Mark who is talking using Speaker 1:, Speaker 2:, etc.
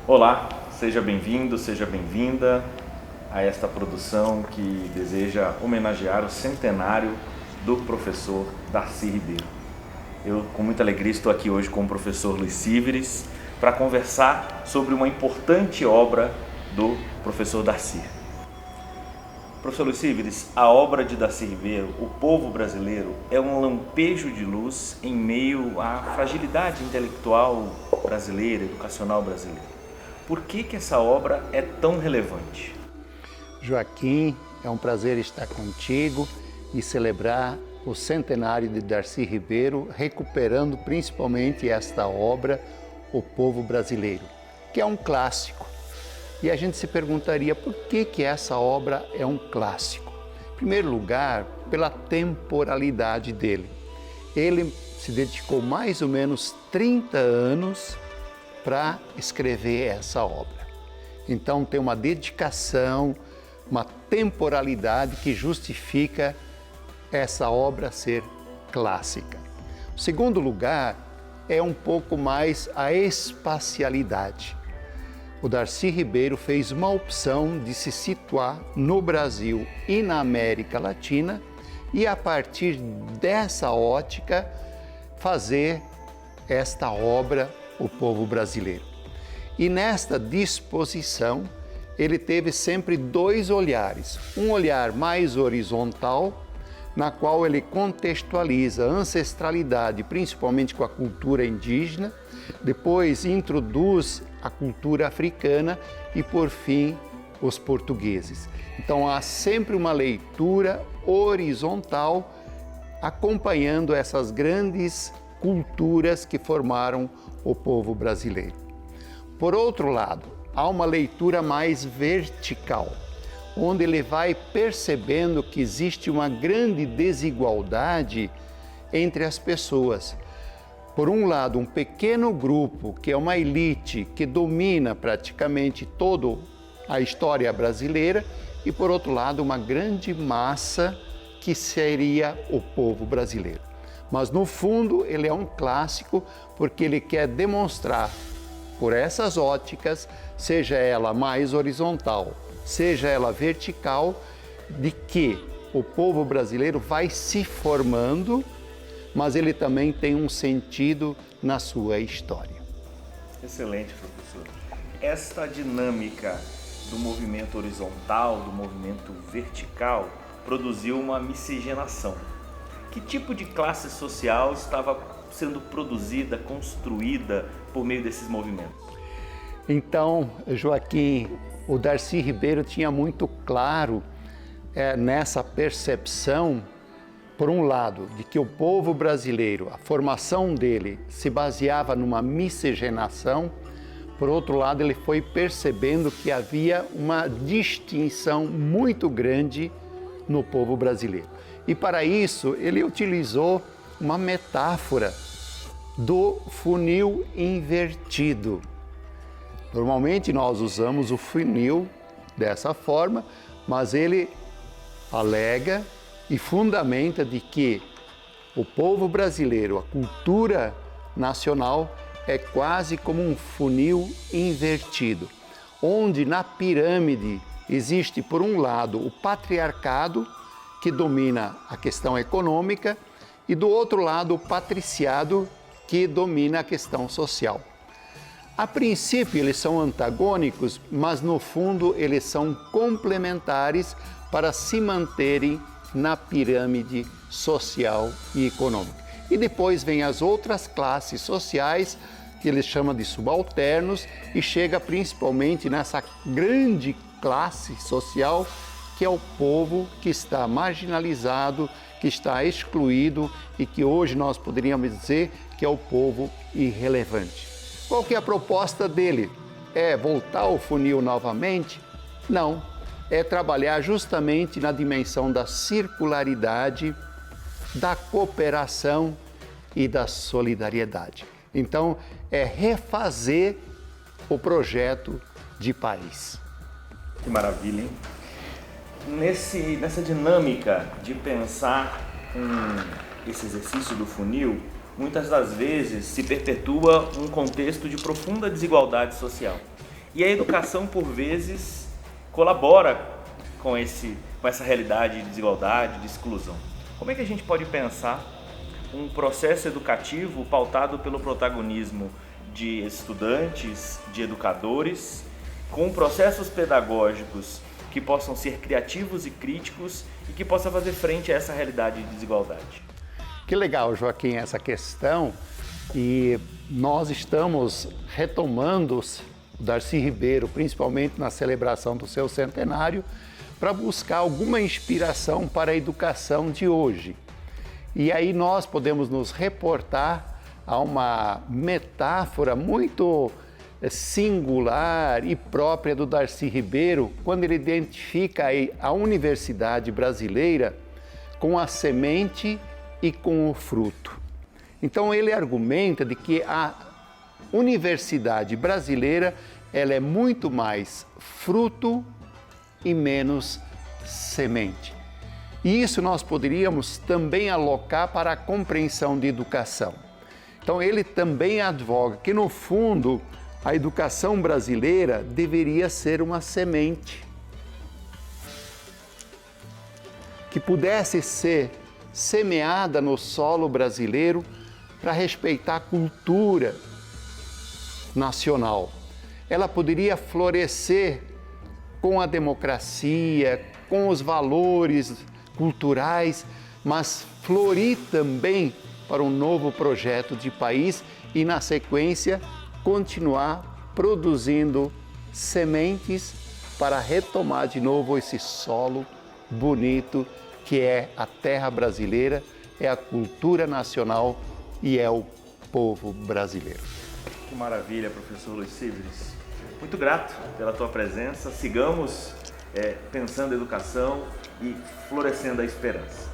Speaker 1: Olá, seja bem-vindo, seja bem-vinda a esta produção que deseja homenagear o centenário do professor Darcy Ribeiro. Eu, com muita alegria, estou aqui hoje com o professor Luiz Síveres para conversar sobre uma importante obra do professor Darcy. Professor Luiz Síveres, a obra de Darcy Ribeiro, O Povo Brasileiro, é um lampejo de luz em meio à fragilidade intelectual brasileira, educacional brasileira. Por que essa obra é tão relevante?
Speaker 2: Joaquim, é um prazer estar contigo e celebrar o centenário de Darcy Ribeiro, recuperando principalmente esta obra, O Povo Brasileiro, que é um clássico. E a gente se perguntaria por que essa obra é um clássico? Em primeiro lugar, pela temporalidade dele. Ele se dedicou mais ou menos 30 anos para escrever essa obra. Então tem uma dedicação, uma temporalidade que justifica essa obra ser clássica. O segundo lugar é um pouco mais a espacialidade. O Darcy Ribeiro fez uma opção de se situar no Brasil e na América Latina e, a partir dessa ótica, fazer esta obra, O Povo Brasileiro. E nesta disposição, ele teve sempre dois olhares. Um olhar mais horizontal, na qual ele contextualiza a ancestralidade, principalmente com a cultura indígena, depois introduz a cultura africana e, por fim, os portugueses. Então, há sempre uma leitura horizontal acompanhando essas grandes culturas que formaram o povo brasileiro. Por outro lado, há uma leitura mais vertical, onde ele vai percebendo que existe uma grande desigualdade entre as pessoas. Por um lado, um pequeno grupo, que é uma elite que domina praticamente toda a história brasileira, e por outro lado, uma grande massa que seria o povo brasileiro. Mas no fundo, ele é um clássico porque ele quer demonstrar, por essas óticas, seja ela mais horizontal, seja ela vertical, de que o povo brasileiro vai se formando, mas ele também tem um sentido na sua história.
Speaker 1: Excelente, professor. Esta dinâmica do movimento horizontal, do movimento vertical, produziu uma miscigenação. Que tipo de classe social estava sendo produzida, construída por meio desses movimentos?
Speaker 2: Então, Joaquim, o Darcy Ribeiro tinha muito claro nessa percepção, por um lado, de que o povo brasileiro, a formação dele se baseava numa miscigenação, por outro lado, ele foi percebendo que havia uma distinção muito grande no povo brasileiro. E para isso, ele utilizou uma metáfora do funil invertido. Normalmente nós usamos o funil dessa forma, mas ele alega e fundamenta de que o povo brasileiro, a cultura nacional, é quase como um funil invertido, onde na pirâmide existe, por um lado, o patriarcado, que domina a questão econômica, e do outro lado, o patriciado, que domina a questão social. A princípio, eles são antagônicos, mas no fundo, eles são complementares para se manterem na pirâmide social e econômica. E depois vem as outras classes sociais, que eles chamam de subalternos, e chega principalmente nessa grande classe social, que é o povo que está marginalizado, que está excluído e que hoje nós poderíamos dizer que é o povo irrelevante. Qual que é a proposta dele? É voltar ao funil novamente? Não, é trabalhar justamente na dimensão da circularidade, da cooperação e da solidariedade. Então, é refazer o projeto de país.
Speaker 1: Que maravilha, hein? Nessa dinâmica de pensar esse exercício do funil, muitas das vezes se perpetua um contexto de profunda desigualdade social. E a educação, por vezes, colabora com essa realidade de desigualdade, de exclusão. Como é que a gente pode pensar um processo educativo pautado pelo protagonismo de estudantes, de educadores, com processos pedagógicos que possam ser criativos e críticos e que possam fazer frente a essa realidade de desigualdade?
Speaker 2: Que legal, Joaquim, essa questão. E nós estamos retomando o Darcy Ribeiro, principalmente na celebração do seu centenário, para buscar alguma inspiração para a educação de hoje. E aí nós podemos nos reportar a uma metáfora muito singular e própria do Darcy Ribeiro, quando ele identifica a universidade brasileira com a semente e com o fruto. Então ele argumenta de que a universidade brasileira ela é muito mais fruto e menos semente. E isso nós poderíamos também alocar para a compreensão de educação. Então ele também advoga que, no fundo, a educação brasileira deveria ser uma semente que pudesse ser semeada no solo brasileiro para respeitar a cultura nacional. Ela poderia florescer com a democracia, com os valores culturais, mas florir também para um novo projeto de país e, na sequência, continuar produzindo sementes para retomar de novo esse solo bonito que é a terra brasileira, é a cultura nacional e é o povo brasileiro.
Speaker 1: Que maravilha, professor Luiz Síveres. Muito grato pela tua presença. Sigamos pensando em educação e florescendo a esperança.